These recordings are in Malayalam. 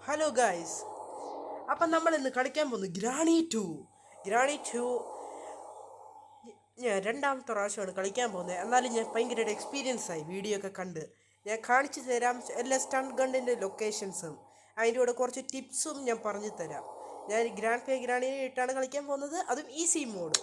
Hello guys. അപ്പം നമ്മൾ ഇന്ന് കളിക്കാൻ പോകുന്നു ഗ്രാണി ടു. ഞാൻ രണ്ടാമത്തെ പ്രാവശ്യമാണ് കളിക്കാൻ പോകുന്നത്. എന്നാലും ഞാൻ ഭയങ്കരമായിട്ട് എക്സ്പീരിയൻസ് ആയി. വീഡിയോ ഒക്കെ കണ്ട് ഞാൻ കാണിച്ചു തരാം എല്ലാ സ്റ്റണ്ട് ഗണ്ണിൻ്റെ ലൊക്കേഷൻസും അതിൻ്റെ കൂടെ കുറച്ച് ടിപ്സും ഞാൻ പറഞ്ഞു തരാം. ഞാൻ ഗ്രാണി ഇട്ടാണ് കളിക്കാൻ പോകുന്നത്, അതും ഈസി മോഡ്.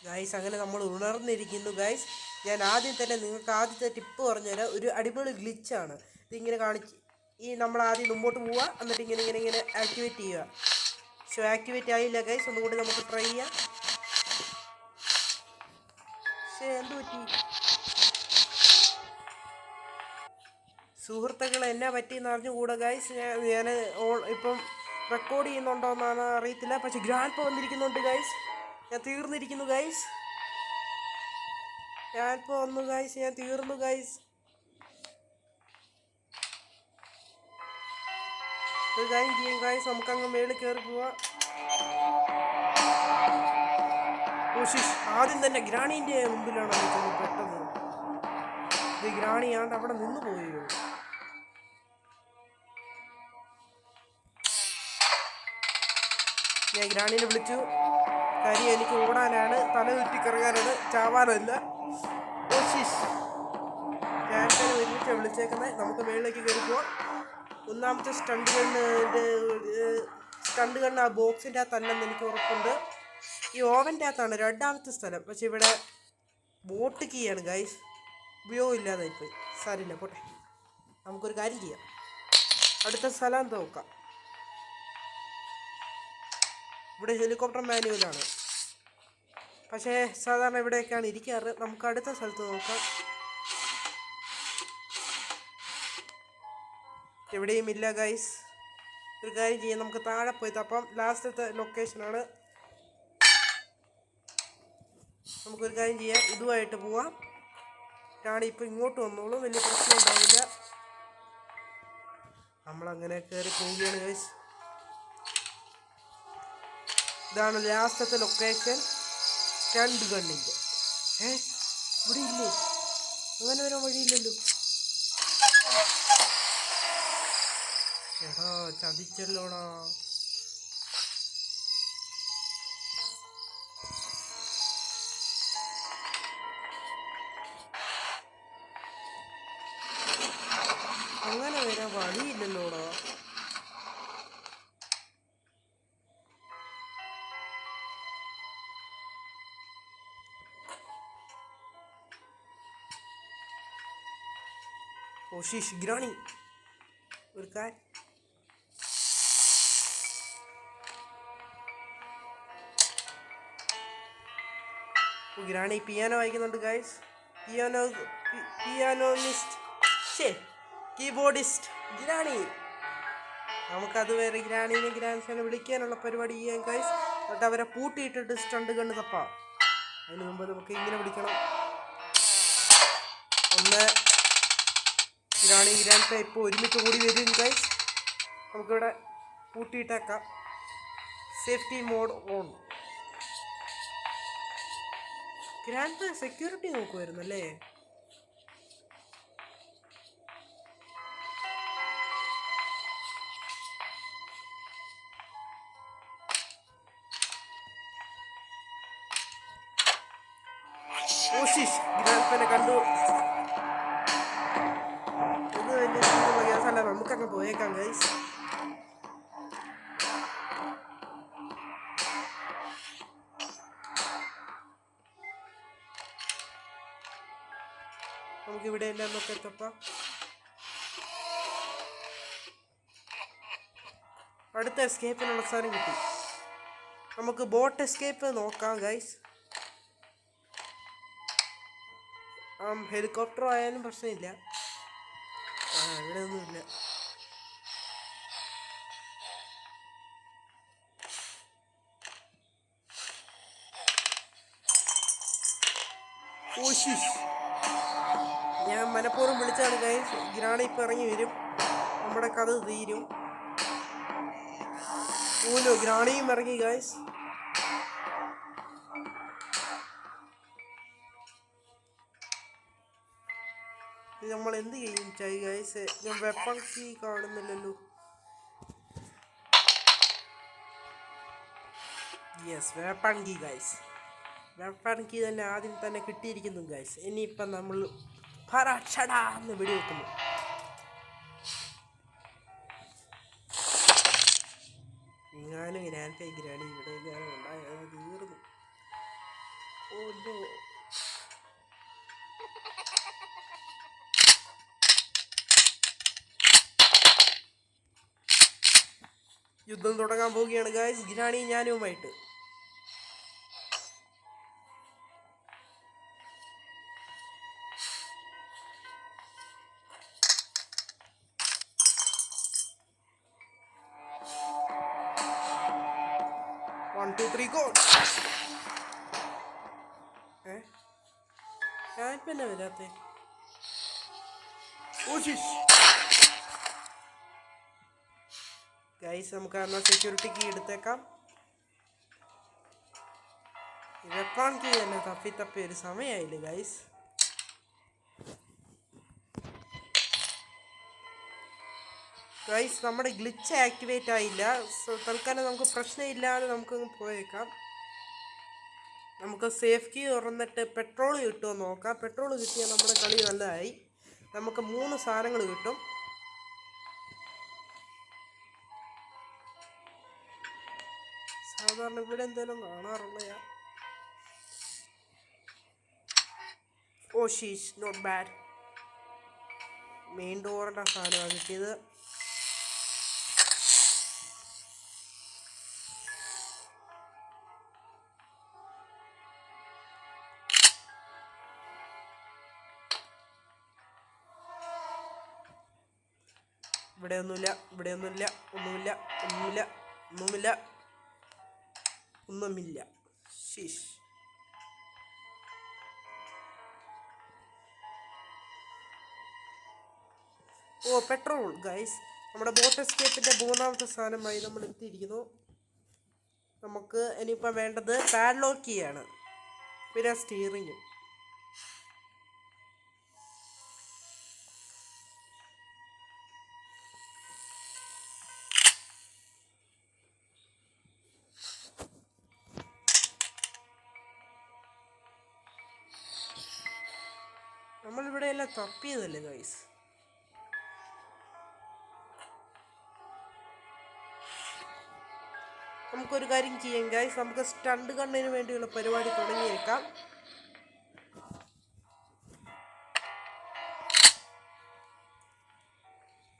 ഗൈസ്, അങ്ങനെ നമ്മൾ ഉണർന്നിരിക്കുന്നു ഗൈസ്. ഞാൻ ആദ്യം തന്നെ നിങ്ങൾക്ക് ആദ്യത്തെ ടിപ്പ് പറഞ്ഞുതരാം. ഒരു അടിപൊളി ഗ്ലിച്ചാണ് ഇതിങ്ങനെ കാണിച്ച്. നമ്മൾ ആദ്യം മുമ്പോട്ട് പോവുക, എന്നിട്ട് ഇങ്ങനെ ഇങ്ങനെ ഇങ്ങനെ ആക്ടിവേറ്റ് ചെയ്യുക. ഷോ ആക്ടിവേറ്റ് ആയില്ല ഗൈസ്, ഒന്നുകൂടി നമുക്ക് ട്രൈ ചെയ്യാം. പക്ഷേ എന്ത് പറ്റി സുഹൃത്തുക്കളെ, എന്നാ പറ്റിയെന്ന് അറിഞ്ഞുകൂടാ ഗൈസ്. ഞാൻ ഇപ്പം റെക്കോർഡ് ചെയ്യുന്നുണ്ടോ എന്നാണ് അറിയത്തില്ല. പക്ഷെ ഗ്രാൻഡ് വന്നിരിക്കുന്നുണ്ട് ഗൈസ്. ഞാൻ തീർന്നിരിക്കുന്നു ഗൈസ്. ഞാനിപ്പോൾ വന്നു ഗൈസ്, ഞാൻ തീർന്നു ഗൈസ്. ഒരു കാര്യം ചെയ്യും ഗൈസ്, നമുക്കങ്ങ് മേളിൽ കയറി പോവാം. ആദ്യം തന്നെ ഗ്രാണീൻ്റെ മുമ്പിലാണ് നിൽക്കുന്നത്. പെട്ടെന്ന് ഇത് ഗ്രാണിയാണ്ട് അവിടെ നിന്ന് പോയോ. ഞാൻ ഗ്രാണീനെ വിളിച്ചു. കാര്യം എനിക്ക് ഓടാനാണ്, തല ചുറ്റിക്കറങ്ങാനാണ്, ചാവാനല്ല. ക്യാപ്റ്റനെ ഒരുമിച്ച് വിളിച്ചേക്കുന്നത്. നമുക്ക് മേളിലേക്ക് കയറി പോവാം. ഒന്നാമത്തെ സ്റ്റണ്ട് ഗണ്ണ് ആ ബോക്സിൻ്റെ അകത്തല്ലെന്ന് എനിക്ക് ഉറപ്പുണ്ട്. ഈ ഓവൻ്റെ അകത്താണ് രണ്ടാമത്തെ സ്ഥലം. പക്ഷെ ഇവിടെ ബോട്ട് കീയാണ് ഗൈസ്, ഉപയോഗം ഇല്ലാതായിപ്പോയി. സാരില്ല, പോട്ടെ. നമുക്കൊരു കാര്യം ചെയ്യാം, അടുത്ത സ്ഥലം നോക്കാം. ഇവിടെ ഹെലികോപ്റ്റർ മാനുവലാണ്, പക്ഷേ സാധാരണ ഇവിടെയൊക്കെയാണ് ഇരിക്കാറ്. നമുക്ക് അടുത്ത സ്ഥലത്ത് നോക്കാം. എവിടെയും ഇല്ല ഗൈസ്. ഒരു കാര്യം ചെയ്യാം, നമുക്ക് താഴെ പോയി തപ്പാം. ലാസ്റ്റത്തെ ലൊക്കേഷനാണ്. നമുക്കൊരു കാര്യം ചെയ്യാം, ഇതുമായിട്ട് പോവാം. ഗ്രാണി ഇപ്പം ഇങ്ങോട്ട് വന്നോളൂ, വലിയ പ്രശ്നം ഉണ്ടാവില്ല. നമ്മളങ്ങനെ കയറി പോവുകയാണ് ഗൈസ്. ഇതാണ് ലാസ്റ്റത്തെ ലൊക്കേഷൻ, സ്റ്റണ്ട് ഗണ്ണിൻ്റെ. ഇവിടെ ഇല്ലേ? അങ്ങനെ വരാൻ വഴിയില്ലല്ലോ. എടാ, ചതിച്ചല്ലോടാ. അങ്ങനെ വരാൻ വഴിയില്ലല്ലോടാ. ഗ്രാണി ഒരു കാര്യം, ഗ്രാണി പിയാനോ വായിക്കുന്നുണ്ട് ഗൈസ്. പിയാനോണിസ്റ്റ്, കീബോർഡിസ്റ്റ് ഗ്രാണി. നമുക്കത് വരെ ഗ്രാണീനെ ഗ്രാൻഡ്സനെ വിളിക്കാനുള്ള പരിപാടി ചെയ്യാം ഗൈസ്. എന്നിട്ട് അവരെ പൂട്ടിയിട്ടിട്ട് സ്റ്റണ്ട് കണ്ണ് തപ്പാം. അതിന് മുമ്പ് നമുക്ക് ഇങ്ങനെ വിളിക്കണം. ഒന്ന് ഗ്രാണി ഗ്രാൻഡ് ഇപ്പോൾ ഒരുമിച്ച് കൂടി വരും ഗൈസ്. നമുക്കിവിടെ പൂട്ടിയിട്ടേക്കാം. Safety mode on. Grand security നോക്കുമായിരുന്നല്ലേ. ഗ്രാൻഡ് കണ്ടു. ഇത് വലിയ കേസല്ല, നമുക്കങ്ങ് പോയേക്കാം ഗൈസ്. നമുക്കിവിടെ എല്ലാം നോക്കത്തപ്പാ. അടുത്ത എസ്കേപ്പിനുള്ള സ്ഥലം കിട്ടി. നമുക്ക് ബോട്ട് എസ്കേപ്പ് നോക്കാം ഗൈസ്. ഹെലികോപ്റ്റർ ആയാലും പ്രശ്നമില്ല. ഇവിടെ ഒന്നുമില്ല. ഞാൻ മനഃപൂർവ്വം വിളിച്ചാണ് ഗൈസ്. ഗ്രാണി ഇപ്പം ഇറങ്ങി വരും. നമ്മുടെ കഥ തീരും. ഓലോ ഗ്രാണിയും ഇറങ്ങി ഗൈസ്. നമ്മൾ എന്ത് ചെയ്യും ഗൈസ്? ഞാൻ വെപ്പൺ കീ കാണുന്നില്ലല്ലോ. Yes, weapon key guys. Weapon key തന്നെ ആദ്യം തന്നെ കിട്ടിയിരിക്കുന്നു ഗൈസ്. ഇനിയിപ്പം നമ്മൾ എന്ന് വെടിവെക്കുന്നു. ഞാനും ഗ്രാൻഡ് ഗ്രാണി ഇവിടെ ഉണ്ടായത് തീർന്നു. ഓ, യുദ്ധം തുടങ്ങാൻ പോവുകയാണ് ഗൈസ്, ഗ്രാണി ഞാനുമായിട്ട്. ഞാനിപ്പന്നെ വരാത്തെ. ഗൈസ് നമുക്ക് എന്നാൽ സെക്യൂരിറ്റി കീ എടുത്തേക്കാം. വെപ്പൺ കീ തന്നെ തപ്പി ഒരു സമയമായില്ലേ ഗൈസ്. ഗൈസ് നമ്മുടെ ഗ്ലിച്ച് ആക്ടിവേറ്റ് ആയില്ല. തൽക്കാലം നമുക്ക് പ്രശ്നമില്ലാതെ നമുക്കങ്ങ് പോയേക്കാം. നമുക്ക് സേഫ് കീ തുറന്നിട്ട് പെട്രോൾ കിട്ടുമോ നോക്കാം. പെട്രോൾ കിട്ടിയാൽ നമ്മുടെ കളി നല്ലതായി. നമുക്ക് 3 സാധനങ്ങൾ കിട്ടും. സാധാരണ ഇവിടെ എന്തെങ്കിലും കാണാറുള്ളയാ. ഓ ഷീഷ്, നോട്ട് ബാഡ്. മെയിൻ ഡോറിൻ്റെ സാധനമാണ് കിട്ടിയത്. ഇവിടെ ഒന്നുമില്ല. ശീഷ്. ഓ, പെട്രോൾ ഗൈസ്. നമ്മുടെ ബോട്ട് എസ്കേപ്പിൻ്റെ 3ാമത്തെ സാധനമായി നമ്മൾ എത്തിയിരിക്കുന്നു. നമുക്ക് ഇനിയിപ്പോൾ വേണ്ടത് പാഡ്ലോക്ക് കീയാണ്, പിന്നെ സ്റ്റീറിങ്ങും. നമ്മളിവിടെ എല്ലാം തപ്പിയതല്ലേ ഗൈസ്. നമുക്കൊരു കാര്യം ചെയ്യാം ഗൈസ്, നമുക്ക് സ്റ്റണ്ട് ഗണ്ണിന് വേണ്ടിയുള്ള പരിപാടി തുടങ്ങിയേക്കാം.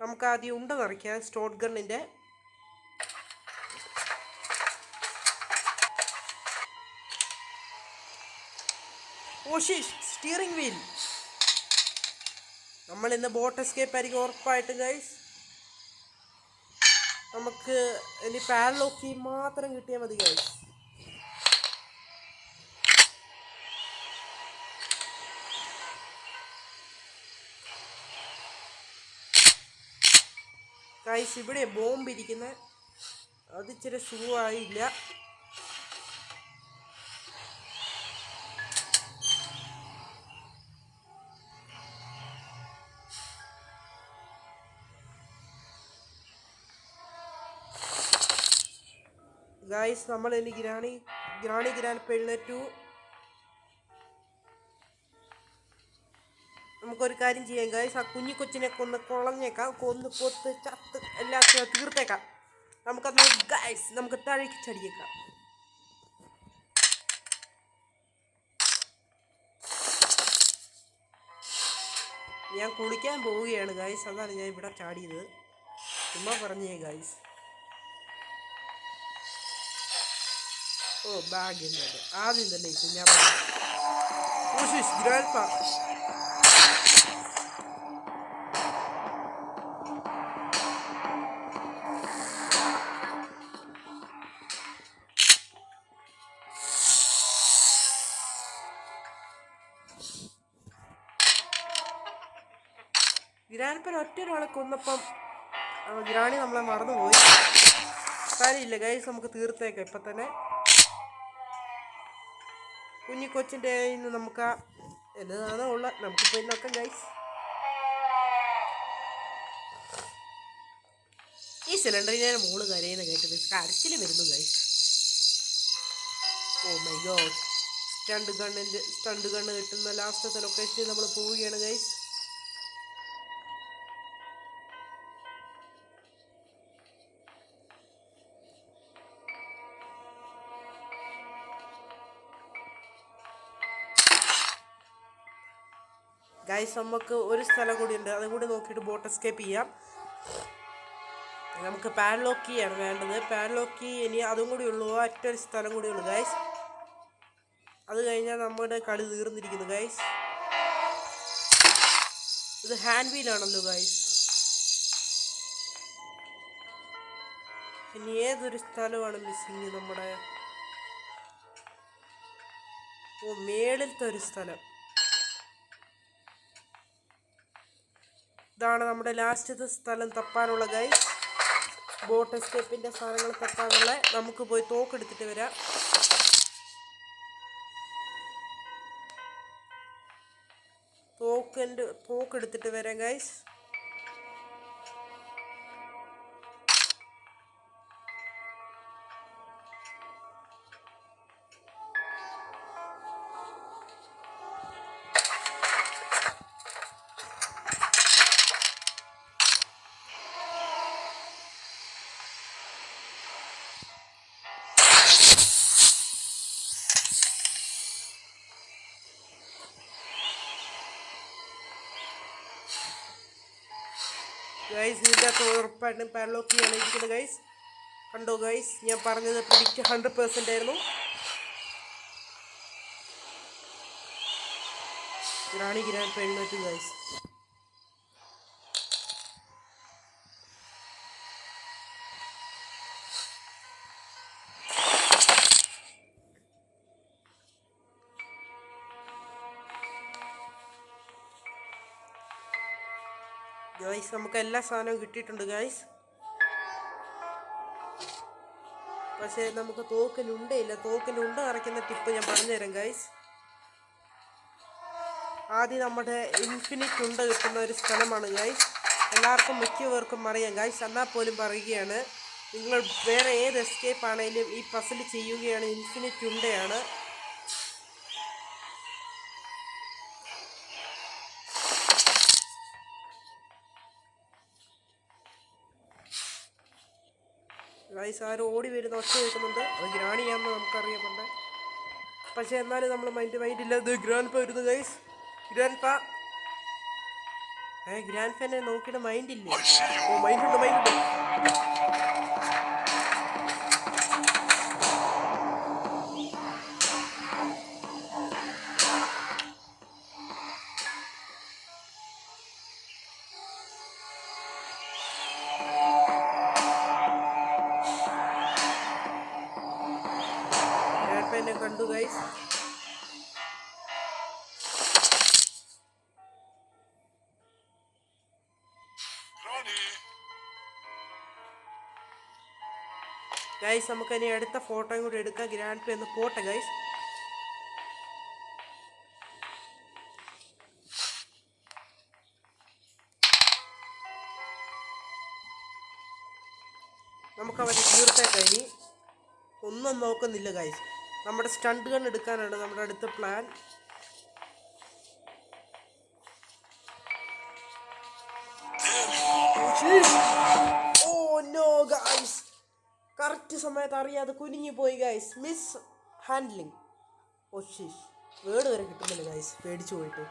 നമുക്ക് ആദ്യം ഉണ്ട നിറയ്ക്കാം സ്റ്റോട്ട് ഗണ്ണിൻ്റെ. Steering wheel. നമ്മൾ ഇന്ന് ബോട്ട് എസ്കേപ്പ് ആയിരിക്കും ഉറപ്പായിട്ടും ഗൈസ്. നമുക്ക് ഇനി പാഡ്ലോക്ക് കീ മാത്രം കിട്ടിയാൽ മതി ഗൈസ്. ഗൈസ് ഇവിടെ ബോംബ് ഇരിക്കുന്നത്, അത് ഇച്ചിരി സുഖമായില്ല. ഗൈസ് നമ്മൾ ഇനി ഗ്രാൻഡ് പെഴുന്നേറ്റു. നമുക്കൊരു കാര്യം ചെയ്യാം ഗൈസ്, ആ കുഞ്ഞിക്കൊച്ചിനെ കൊളഞ്ഞേക്കാം, കൊത്ത് ചത്ത് എല്ലാത്തിനും തീർത്തേക്കാം. നമുക്കത് ഗൈസ് നമുക്ക് താഴേക്ക് ചടിയേക്കാം. ഞാൻ കുളിക്കാൻ പോവുകയാണ് ഗൈസ്, അതാണ് ഞാൻ ഇവിടെ ചാടിയത്. ചുമ്മാ പറഞ്ഞേ ഗൈസ്. ഓ, ബാഗ് എന്നത് ആദ്യം തന്നെ ഞാൻ ഗ്രാൻഡ്പൻ ഒറ്റ ഒരാളെ കൊന്നപ്പം ഗ്രാണി നമ്മളെ മറന്നുപോയി. കാര്യമില്ല ഗൈസ്, നമുക്ക് തീർത്തേക്കാം ഇപ്പം തന്നെ. കുഞ്ഞിക്കൊച്ചിൻ്റെ കയ്യിൽ നിന്ന് നമുക്ക് എന്നതാണോ ഉള്ള നമുക്കിപ്പോൾ ഇന്നൊക്കെ ഗൈസ്. ഈ സിലിണ്ടറിൽ ഞാൻ മോള് കരയുന്ന കേട്ടത് കരച്ചിൽ വരുന്നു guys. Oh my God, stunt gun കിട്ടുന്ന ലാസ്റ്റത്തെ ലൊക്കേഷനിൽ നമ്മൾ പോവുകയാണ് ഗൈസ്. ഗൈസ് നമുക്ക് ഒരു സ്ഥലം കൂടി ഉണ്ട്, അതും കൂടി നോക്കിയിട്ട് ബോട്ട് എസ്കേപ്പ് ചെയ്യാം. നമുക്ക് പാഡ്ലോക്ക് കീയാണ് വേണ്ടത്. പാഡ്ലോക്ക് കീ ഇനി അതും കൂടി ഉള്ളൂ, ഒറ്റൊരു സ്ഥലം കൂടി ഉള്ളൂ ഗൈസ്. അത് കഴിഞ്ഞാൽ നമ്മുടെ കളി തീർന്നിരിക്കുന്നു ഗൈസ്. ഇത് ഹാൻഡ് വീലാണല്ലോ ഗൈസ്. ഇനി ഏതൊരു സ്ഥലമാണ് മിസ്സിങ് നമ്മുടെ? ഓ, മേളിലത്തെ ഒരു സ്ഥലം. ഇതാണ് നമ്മുടെ ലാസ്റ്റത്തെ സ്ഥലം തപ്പാനുള്ള ഗൈസ്. ബോട്ട് എസ്കേപ്പിൻ്റെ സാധനങ്ങൾ തപ്പാനുള്ള. നമുക്ക് പോയി തോക്കെടുത്തിട്ട് വരാം. തോക്കെടുത്തിട്ട് വരാം ഗൈസ്. ഗൈസ് ഇതിൻ്റെ അകത്ത് ഉറപ്പായിട്ടും പാഡ്ലോക്ക് ചെയ്യാണ് ഇരിക്കുന്നത് ഗൈസ്. കണ്ടോ ഗൈസ്, ഞാൻ പറഞ്ഞത് പ്രിഡിക്റ്റ് 100% ആയിരുന്നു. ഗ്രാണി എഴുന്നേറ്റ് ഗൈസ്. ഗൈസ് നമുക്ക് എല്ലാ സാധനവും കിട്ടിയിട്ടുണ്ട് ഗൈസ്. പക്ഷേ നമുക്ക് തോക്കിനുണ്ടയില്ല. തോക്കിനുണ്ട നിറയ്ക്കുന്ന ടിപ്പ് ഞാൻ പറഞ്ഞുതരാം ഗൈസ്. ആദ്യം നമ്മുടെ ഇൻഫിനിറ്റ് ഉണ്ട കിട്ടുന്ന ഒരു സ്ഥലമാണ് ഗൈസ്. എല്ലാവർക്കും മിക്കവർക്കും അറിയാം ഗൈസ്, എന്നാൽ പോലും പറയുകയാണ്. നിങ്ങൾ വേറെ ഏത് എസ്കേപ്പ് ആണെങ്കിലും ഈ പസിൽ ചെയ്യുകയാണ് ഇൻഫിനിറ്റ് ഉണ്ടയാണ്. ഗൈസ് ആരും ഓടി വരുന്ന ഒച്ച കേൾക്കുന്നുണ്ട്. അത് ഗ്രാണിയാണെന്ന് നമുക്കറിയാമുണ്ട്. പക്ഷേ എന്നാലും നമ്മൾ മൈൻഡില്ല. ഇത് ഗ്രാൻഡ് വരുന്നു ഗൈസ്. ഗ്രാൻഡ് ഫാനെ നോക്കിയിട്ട് മൈൻഡില്ലേ? ഓ മൈൻഡുണ്ട്. എന്നെ കണ്ടു ഗൈസ്. ഗൈസ് നമുക്ക് ഇനി അടുത്ത ഫോട്ടോയും കൂടി എടുക്കാം. ഗ്രാൻഡ് എന്ന് പോട്ടെ ഗൈസ്. നമുക്കവരെ തീർത്തേക്കാം. ഇനി ഒന്നും നോക്കുന്നില്ല ഗൈസ്. നമ്മുടെ സ്റ്റണ്ട് ഗൺ എടുക്കാനാണ് നമ്മുടെ അടുത്ത plan. Oh no guys, correct സമയത്ത് അറിയാതെ കുനിഞ്ഞുപോയി guys. Mishandling. Oh sheesh, word വരെ കിട്ടുന്നില്ല ഗൈസ്, പേടിച്ചു പോയിട്ട്.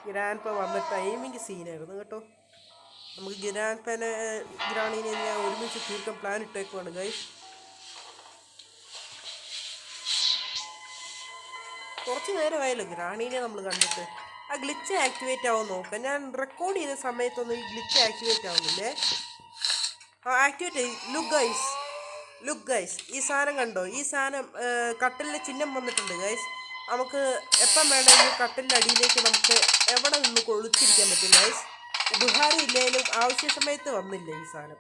ഗ്രാൻഡ് പ വന്ന ടൈമിങ് സീനായിരുന്നു കേട്ടോ. നമുക്ക് ഗ്രാണീനെ ഞാൻ ഒരുമിച്ച് തീർക്കാൻ പ്ലാൻ ഇട്ടേക്കുവാണ് ഗൈസ്. കുറച്ച് നേരമായല്ലോ ഗ്രാണീനെ നമ്മൾ കണ്ടിട്ട്. ആ ഗ്ലിച്ച് ആക്ടിവേറ്റ് ആവും നോക്കാം. ഞാൻ റെക്കോർഡ് ചെയ്ത സമയത്തൊന്നും ഈ ഗ്ലിച്ച് ആക്ടിവേറ്റ് ആവുന്നില്ലേ? ആക്ടിവേറ്റ്. ലുക്ക് ഗൈസ് ഈ സാധനം കണ്ടോ? ഈ സാധനം കട്ടിലിൻ്റെ ചിഹ്നം വന്നിട്ടുണ്ട് ഗൈസ്. നമുക്ക് എപ്പം വേണമെങ്കിലും കട്ടിലിൻ്റെ അടിയിലേക്ക് നമുക്ക് എവിടെ നിന്ന് ഒളിച്ചിരിക്കാൻ പറ്റും ഗൈസ്. ഉപഹാരം ഇല്ലായാലും ആവശ്യ സമയത്ത് വന്നില്ല ഈ സാധനം.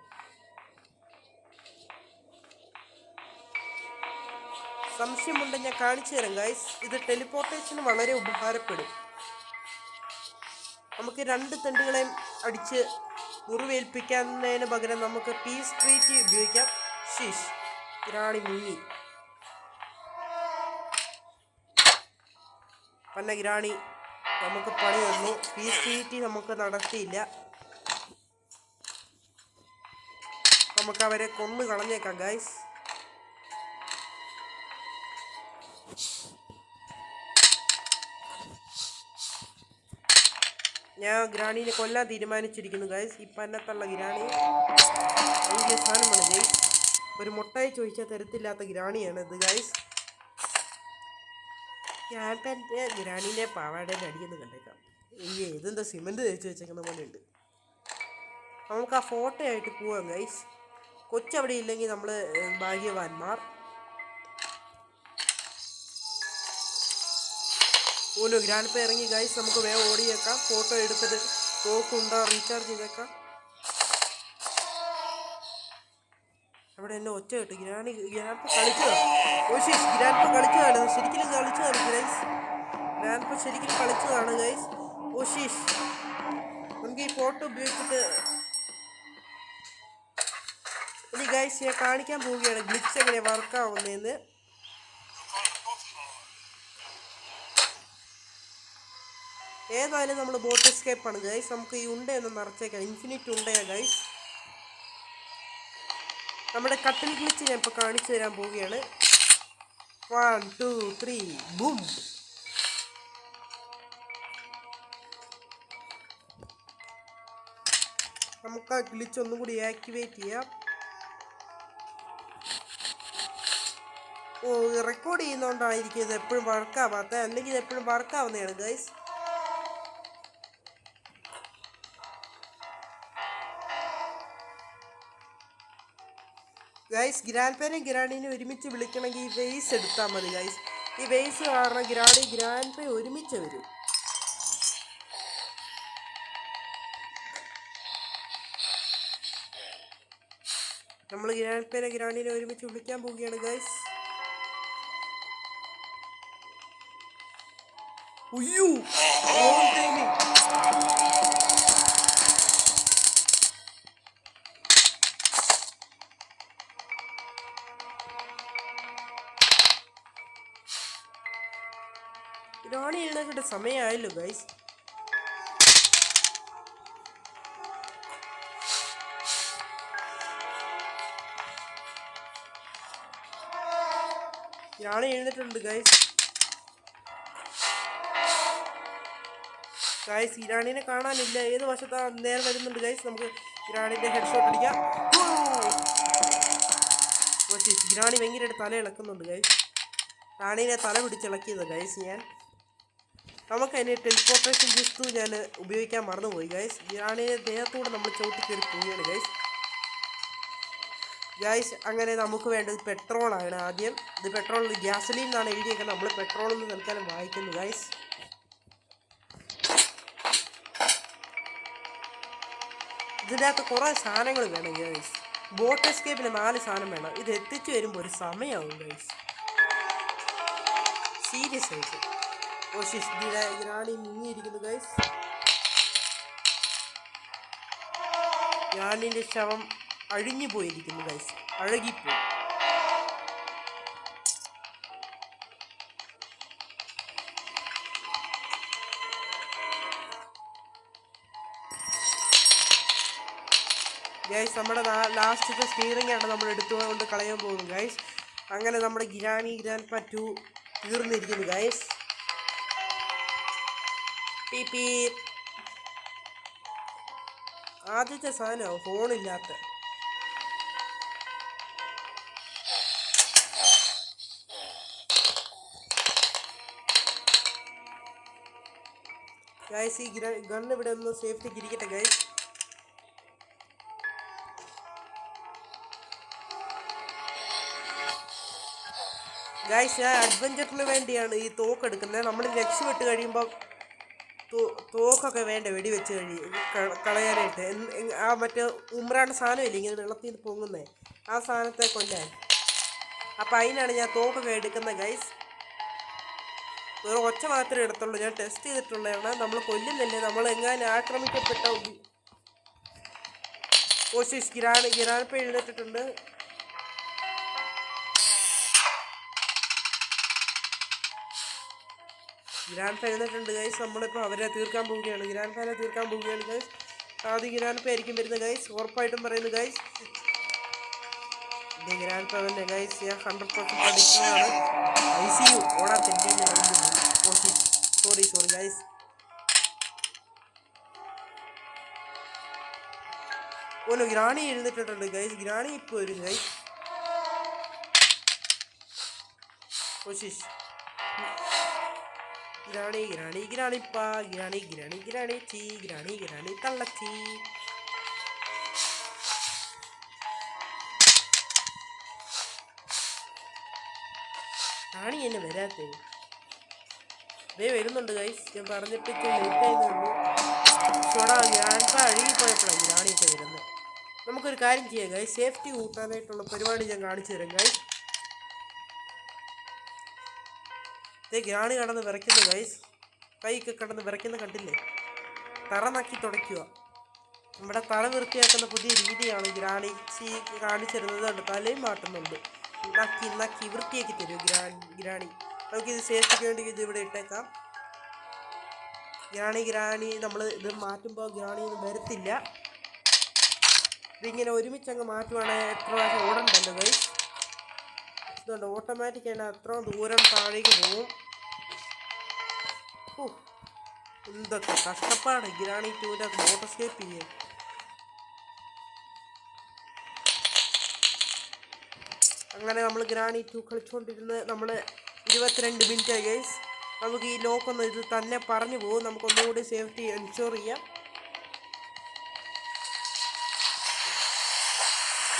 സംശയമുണ്ട്, ഞാൻ കാണിച്ചു തരാം ഗൈസ്. ഇത് ടെലിപ്പോർട്ടേഷന് വളരെ ഉപകാരപ്പെടും. നമുക്ക് 2 തെണ്ടുകളെയും അടിച്ച് മുറിവേൽപ്പിക്കുന്നതിന് പകരം നമുക്ക് പീസ് ട്രീറ്റ് ഉപയോഗിക്കാം. ഷീഷ്, ഗ്രാണി മുങ്ങി. പന്ന ഗ്രാണി നമുക്ക് പണി തന്നു. പീസ് ട്രീറ്റ് നമുക്ക് നടത്തിയില്ല. നമുക്ക് അവരെ കൊന്നു കളഞ്ഞേക്കാം ഗൈസ്. ഞാൻ ഗ്രാണീനെ കൊല്ലാൻ തീരുമാനിച്ചിരിക്കുന്നു ഗൈസ്. ഈ പന്നത്തുള്ള ഗ്രാണി വലിയ സാധനമാണ് ഗൈസ്. ഒരു മുട്ടായി ചോദിച്ചാൽ തരത്തില്ലാത്ത ഗ്രാണിയാണ് ഇത് ഗൈസ്. ഞാൻ എൻ്റെ ഗ്രാണീനെ പാവാടേനെ അടിക്കുന്നു കണ്ടേക്കാം. ഇതെന്താ സിമെൻറ്റ് തേച്ച് വെച്ചേക്കുന്ന പോലെ ഉണ്ട്. നമുക്ക് ആ ഫോട്ടോ ആയിട്ട് പോവാം ഗൈസ്. കൊച്ചവിടെ ഇല്ലെങ്കിൽ നമ്മൾ ഭാഗ്യവാന്മാർ. ഓലോ ഗ്രാൻഡ് ഇറങ്ങി ഗൈസ്. നമുക്ക് വേഗം ഓടിയേക്കാം. ഫോട്ടോ എടുത്തിട്ട് തോക്കുണ്ടോ റീചാർജ് ചെയ്തേക്കാം. അവിടെ എന്നെ ഒറ്റ കിട്ടും. ഗ്രാൻഡ് കളിച്ചതാണ്. ഗ്രാൻഡ് കളിച്ചതാണ്. ശരിക്കും കളിച്ചതാണ് ഗൈസ്. ഗ്രാൻഡ് ശരിക്കും കളിച്ചതാണ് ഗൈസ്. ഓശീഷ്, നമുക്ക് ഈ ഫോട്ടോ ഉപയോഗിച്ചിട്ട് ഇനി ഗൈസ് ഞാൻ കാണിക്കാൻ പോവുകയാണ് ഗ്ലിച്ച് എങ്ങനെ വർക്കാവുന്നതെന്ന്. ഏതായാലും നമ്മൾ ബോട്ട് എസ്കേപ്പ് ആണ് ഗൈസ്. നമുക്ക് ഈ ഉണ്ടയൊന്ന് നിറച്ചേക്കാം. Infinite ഉണ്ടയാ guys. നമ്മുടെ കട്ടിൽ ഗ്ലിച്ച് ഞാൻ ഇപ്പോൾ കാണിച്ചു തരാൻ പോവുകയാണ്. 1 2 3 ബൂം. നമുക്ക് ആ ഗ്ലിച്ച് ഒന്നും കൂടി ആക്ടിവേറ്റ് ചെയ്യാം. റെക്കോർഡ് ചെയ്യുന്നതുകൊണ്ടായിരിക്കും ഇത് എപ്പോഴും വർക്കാവാത്ത. അല്ലെങ്കിൽ ഇത് എപ്പോഴും വർക്കാവുന്നതാണ് ഗൈസ്. ഗൈസ് ഗ്രാൻഡ് ഗ്രാണീനെ ഒരുമിച്ച് വിളിക്കണമെങ്കിൽ ഈ വെയ്സ് എടുത്താൽ മതി ഗൈസ്. ഈ വെയ്സ് കാരണം ഗ്രാൻഡ് ഒരുമിച്ച് വരും. നമ്മൾ ഗ്രാണീനെ ഒരുമിച്ച് വിളിക്കാൻ പോവുകയാണ് ഗൈസ്. ഉയ്യോ, ഗ്രാണി എഴുന്നേക്കേണ്ട സമയമായല്ലോ ഗൈസ്. ഗ്രാണി എഴുന്നേറ്റുണ്ട് ഗൈസ്. ഗൈസ് ഇറാണിനെ കാണാനില്ല. ഏത് വശത്താ നേരെ വരുന്നുണ്ട് ഗൈസ്. നമുക്ക് ഇറാണിൻ്റെ ഹെഡ് ഷോട്ട് അടിക്കാം. ഇറാണി ഭയങ്കരമായിട്ട് തല ഇളക്കുന്നുണ്ട് ഗൈസ്. റാണീനെ തല പിടിച്ചിളക്കിയത് ഗൈസ് ഞാൻ. നമുക്ക് അതിന് ടെലിപ്പോർട്ടേഷൻ ജസ്റ്റ് ഞാൻ ഉപയോഗിക്കാൻ മറന്നുപോയി ഗൈസ്. ഇറാണിയെ ദേഹത്തൂടെ നമ്മൾ ചവിട്ടി കയറി പോവുകയാണ് ഗൈസ്. അങ്ങനെ നമുക്ക് വേണ്ടത് പെട്രോളാണ് ആദ്യം. ഇത് പെട്രോൾ ഗ്യാസലീൻ എന്നാണ് എഴുതിയേക്കുന്നത്. നമ്മൾ പെട്രോൾ എന്ന് തൽക്കാലം വായിക്കുന്നു ഗൈസ്. ഇതിൻ്റെ അകത്ത് കുറേ സാധനങ്ങൾ വേണം ഗൈസ്. ബോട്ട് എസ്കേപ്പിന് 4 സാധനം വേണം. ഇത് എത്തിച്ചു വരുമ്പോൾ ഒരു സമയമാവും ഗൈസ്. സീരിയസ് ആയിട്ട്. ഗ്രാണി മുങ്ങിയിരിക്കുന്നു ഗൈസ്. ഗ്രാണിൻ്റെ ശവം അഴിഞ്ഞു പോയിരിക്കുന്നു ഗൈസ്. അഴകിപ്പോയി. ഗൈസ് നമ്മുടെ ലാസ്റ്റത്തെ സ്റ്റിയറിംഗ് ആണ് നമ്മൾ എടുത്തുകൊണ്ട് കളയാൻ പോകുന്നു ഗൈസ്. അങ്ങനെ നമ്മുടെ ഗ്രാൻഡ് 2 തീർന്നിരിക്കുന്നു ഗൈസ്. ആദ്യത്തെ സാധനമാണ് ഫോണില്ലാത്ത. ഗൈസ് ഈ ഗണ്ണ് ഇവിടെ ഒന്ന് സേഫ്റ്റിക്ക് ഇരിക്കട്ടെ ഗൈസ്. ഗൈസ് ഞാൻ അഡ്വഞ്ചറിന് വേണ്ടിയാണ് ഈ തോക്ക് എടുക്കുന്നത്. നമ്മൾ രക്ഷപ്പെട്ട് കഴിയുമ്പോൾ തോക്കൊക്കെ വേണ്ട വെടിവെച്ച് കളയാനായിട്ട്. ആ മറ്റേ ഉമ്രാൻ്റെ സാധനമില്ലേ ഇങ്ങനെ വെള്ളത്തിൽ നിന്ന് പൊങ്ങുന്നേ, ആ സാധനത്തെ കൊല്ലാൻ. അപ്പം അതിനാണ് ഞാൻ തോക്കൊക്കെ എടുക്കുന്നത് ഗൈസ്. വേറെ ഒച്ച മാത്രമേ എടുത്തുള്ളൂ, ഞാൻ ടെസ്റ്റ് ചെയ്തിട്ടുള്ളതാണ്. നമ്മൾ കൊല്ലുന്നില്ലേ, നമ്മൾ എങ്ങാനും ആക്രമിക്കപ്പെട്ട കോശിഷ് ഗിരാനിപ്പോൾ എഴുന്നേറ്റിട്ടുണ്ട്. Grand എഴുന്നേറ്റുണ്ട് guys. നമ്മളിപ്പോൾ അവരെ തീർക്കാൻ പോവുകയാണ്, ഗ്രാൻഡ് ഫാനെ തീർക്കാൻ പോവുകയാണ് ഗൈസ്. ആദ്യം ഗ്രാൻഡ് ആയിരിക്കും വരുന്നത് ഗൈസ്, ഉറപ്പായിട്ടും പറയുന്നു ഗൈസ്. ഇത് ഗ്രാൻഡ് ഫാ തന്നെ ഗൈസ്, ഞാൻ 100% പഠിക്കുന്നതാണ്. ICU ഓടാൻ തെറ്റിയില്ല. Sorry guys. ഓനോ ഗ്രാണി എഴുന്നേറ്റിട്ടുണ്ട് ഗൈസ്, ഗ്രാണി ഇപ്പോൾ വരും ഗൈസ്. കോശിഷ് ഗ്രാണിപ്പാ ഗ്രാണി തള്ളച്ചി. ഗ്രാണി എന്നെ വരാത്തേ വരുന്നുണ്ട് ഗൈസ്. ഞാൻ പറഞ്ഞിട്ട് ലേറ്റ് ആയതുള്ളൂ. ഞാനിപ്പോൾ അഴുകിപ്പോയപ്പോഴാണ് ഗ്രാണിയൊക്കെ വരുന്നത്. നമുക്കൊരു കാര്യം ചെയ്യാം ഗൈസ്, സേഫ്റ്റി കൂട്ടാനായിട്ടുള്ള പരിപാടി ഞാൻ കാണിച്ചു തരാം ഗൈസ്. ഗ്രാണി കടന്ന് വിറയ്ക്കുന്നു ഗൈസ്, കൈയൊക്കെ കടന്ന് വിറയ്ക്കുന്ന കണ്ടില്ലേ. തറ നക്കി തുടയ്ക്കുക. നമ്മുടെ തറ വൃത്തിയാക്കുന്ന പുതിയ രീതിയാണ് ഗ്രാണി കാണിച്ചിരുന്നത്. തലയും മാറ്റുന്നുണ്ട്. നക്കി വൃത്തിയാക്കി തരും ഗ്രാണി. നമുക്കിത് സേഫ്റ്റിക്ക് വേണ്ടി ഇത് ഇവിടെ ഇട്ടേക്കാം. ഗ്രാണി നമ്മൾ ഇത് മാറ്റുമ്പോൾ ഗ്രാണി ഒന്നും വരത്തില്ല. ഇതിങ്ങനെ ഒരുമിച്ചങ്ങ് മാറ്റുവാണെങ്കിൽ എത്ര പ്രാവശ്യം ഓടണ്ടല്ലോ ഗൈസ്. ഇതുകൊണ്ട് ഓട്ടോമാറ്റിക്കായിട്ട് അത്ര ദൂരം താഴേക്ക് പോകും. എന്തൊക്കെ കഷ്ടപ്പാട് ഗ്രാണി 2ൻ്റെ മോട്ടോർ സ്കേപ്പ് ചെയ്യാൻ. അങ്ങനെ നമ്മൾ ഗ്രാണി 2 കളിച്ചുകൊണ്ടിരുന്ന് നമ്മൾ 22 മിനിറ്റായി ഗൈസ്. നമുക്ക് ഈ ലോക്കൊന്ന് ഇത് തന്നെ പറഞ്ഞു പോകും. നമുക്കൊന്നുകൂടി സേഫ്റ്റി എൻഷുർ ചെയ്യാം.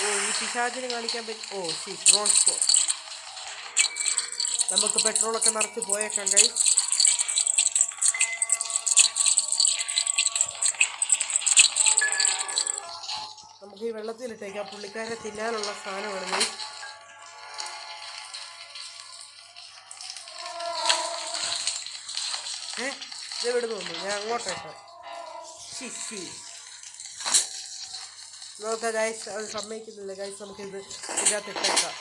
ഈ പിശാചിനെ കാണിക്കാൻ പറ്റും. Ron spot. നമുക്ക് പെട്രോളൊക്കെ നിറച്ച് പോയേക്കാം ഗൈസ്. നമുക്ക് ഈ വെള്ളത്തിലിട്ടേക്കാം. പുള്ളിക്കാരെ തിന്നാനുള്ള സാധനമാണ് ഗൈസ്. ഇത് വിടുന്നു, ഞാൻ അങ്ങോട്ടേക്കാം. നോക്കാം ഗൈസ്, അത് സമ്മതിക്കുന്നില്ല ഗൈസ്. നമുക്കിത് ഇതിനകത്ത് ഇട്ടേക്കാം.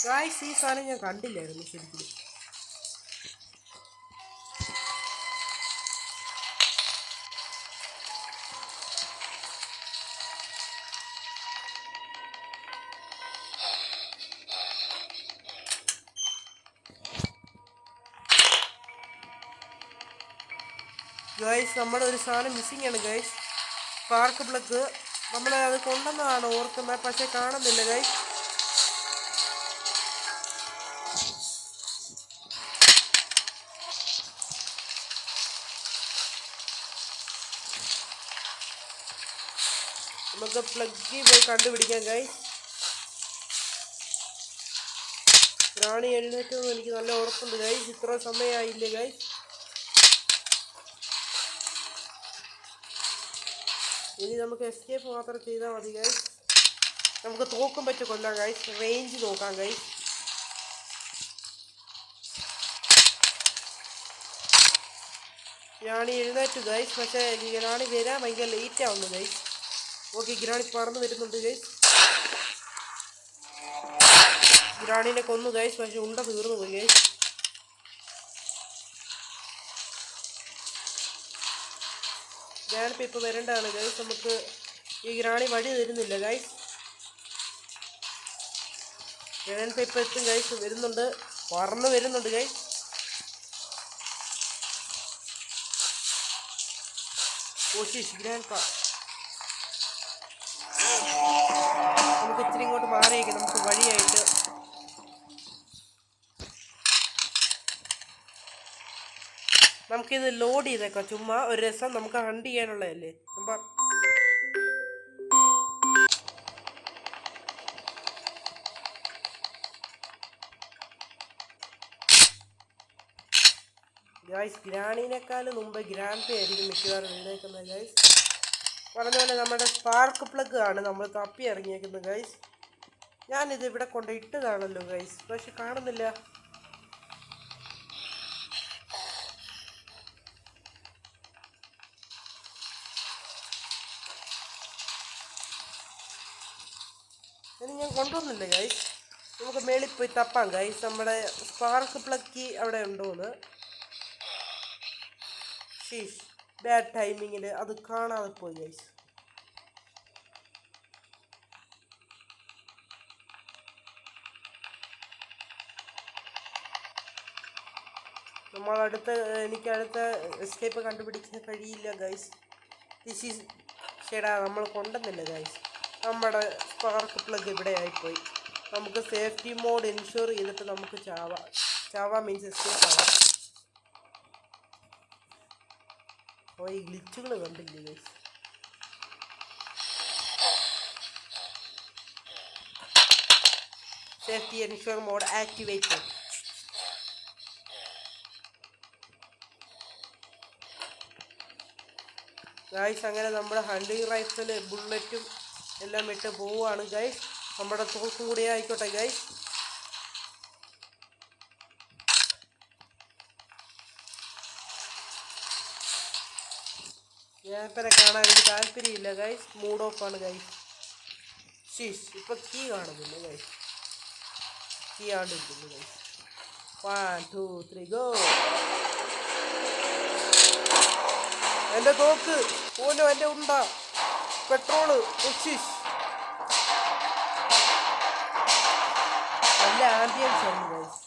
ഗൈസ് ഈ സാധനം ഞാൻ കണ്ടില്ലായിരുന്നു ശരിക്കും. ഗൈസ് നമ്മുടെ ഒരു സാധനം മിസ്സിംഗ് ആണ് ഗൈസ്. സ്പാർക്ക് പ്ലഗ് നമ്മൾ അത് കൊണ്ടുവന്നതാണ് ഓർക്കുന്നത്, പക്ഷെ കാണുന്നില്ല ഗൈസ്. നമുക്ക് പ്ലഗ് പോയി കണ്ടുപിടിക്കാം ഗൈസ്. ഗ്രാണി എഴുന്നേറ്റെന്ന് എനിക്ക് നല്ല ഉറപ്പുണ്ട് ഗൈസ്. ഇത്ര സമയമായില്ലേ ഗൈസ്. ഇനി നമുക്ക് എസ്കേപ്പ് മാത്രം ചെയ്താൽ മതി ഗൈസ്. നമുക്ക് തോക്കും പറ്റി കൊല്ലാം ഗൈസ്. റേഞ്ച് നോക്കാം ഗൈസ്. ഗ്രാണി എഴുന്നേറ്റു ഗൈസ്, പക്ഷേ ഗ്രാണി വരാൻ ഭയങ്കര ലേറ്റ് ആവുന്നു ഗൈസ്. ഓക്കെ, ഗ്രാണി പറന്ന് വരുന്നുണ്ട് ഗൈസ്. ഗ്രാണീനെ കൊന്നു ഗൈസ്, പക്ഷെ ഉണ്ട തീർന്നു പോയി ഗൈസ്. ഞാനിപ്പോൾ വരേണ്ടതാണ് ഗൈസ്. നമുക്ക് ഈ ഗ്രാണി വഴി തരുന്നില്ല ഗൈസ്. ഞാനിപ്പോൾ എത്തും ഗൈസ്. വരുന്നുണ്ട്, പറന്ന് വരുന്നുണ്ട് ഗൈസ്. കോശിഷ് ഗ്രാൻഡ് പാ. നമുക്ക് ഇച്ചിരി ഇങ്ങോട്ട് മാറിയേക്കാം. നമുക്ക് വഴിയായിട്ട് നമുക്കിത് ലോഡ് ചെയ്തേക്കാം. ചുമ്മാ ഒരു രസം, നമുക്ക് ഹണ്ട് ചെയ്യാനുള്ളതല്ലേ. ഗൈസ് ഗ്രാണീനേക്കാളും മുമ്പ് ഗ്രാൻഡ് പേ ആയിരിക്കും മിക്കവാറും വീണേക്കുന്നത് ഗൈസ്. പറഞ്ഞ പോലെ നമ്മുടെ സ്പാർക്ക് പ്ലഗ് ആണ് നമ്മൾ തപ്പി ഇറങ്ങിയേക്കുന്നത് ഗൈസ്. ഞാനിത് ഇവിടെ കൊണ്ട് ഇട്ടതാണല്ലോ ഗൈസ്, പക്ഷെ കാണുന്നില്ല. ഇനി ഞാൻ കൊണ്ടുവന്നില്ല ഗൈസ്. നമുക്ക് മേളിൽ പോയി തപ്പാം ഗൈസ്, നമ്മുടെ സ്പാർക്ക് പ്ലഗ് അവിടെ ഉണ്ടോന്ന്. ഷീഷ്, ബാഡ് ടൈമിങ്ങിൽ അത് കാണാതെ പോയി ഗൈസ്. എനിക്ക് അടുത്ത എസ്കേപ്പ് കണ്ടുപിടിക്കാൻ കഴിയില്ല ഗൈസ്. ദിസ് ഈസ് ഷെടാ, നമ്മൾ കൊണ്ടുവന്നില്ല ഗൈസ്. നമ്മുടെ സ്പാർക്ക് പ്ലഗ് ഇവിടെ ആയിപ്പോയി. നമുക്ക് സേഫ്റ്റി മോഡ് എൻഷുർ ചെയ്തിട്ട് നമുക്ക് ചാവ മീൻസ് എസ്കേപ്പ് ആവാം. ഓ, ഈ ഗ്ലിച്ചുകൾ കണ്ടില്ലേ guys. Safety ensure mode activated. Guys അങ്ങനെ നമ്മുടെ ഹണ്ടിങ് റൈഫിൽ ബുള്ളറ്റും എല്ലാം ഇട്ട് പോവുകയാണ് ഗൈസ്. നമ്മുടെ തോക്കും കൂടെ ആയിക്കോട്ടെ ഗൈസ്. ഞാനിപ്പനെ കാണാൻ എനിക്ക് താല്പര്യമില്ല ഗൈസ്, മൂഡ് ഓഫ് ആണ് ഗൈസ്. ഷീഷ്, ഇപ്പൊ കീ കാണുന്നില്ല ഗൈസ്. കീ ആണ്ടിരിക്കുന്നു ഗൈസ്. 1 2 3 ഗോ. എൻ്റെ തോക്ക് ഓനോ, എൻ്റെ ഉണ്ട പെട്രോള്. നല്ല ആംബിയൻസ് ആണ് ഗൈസ്.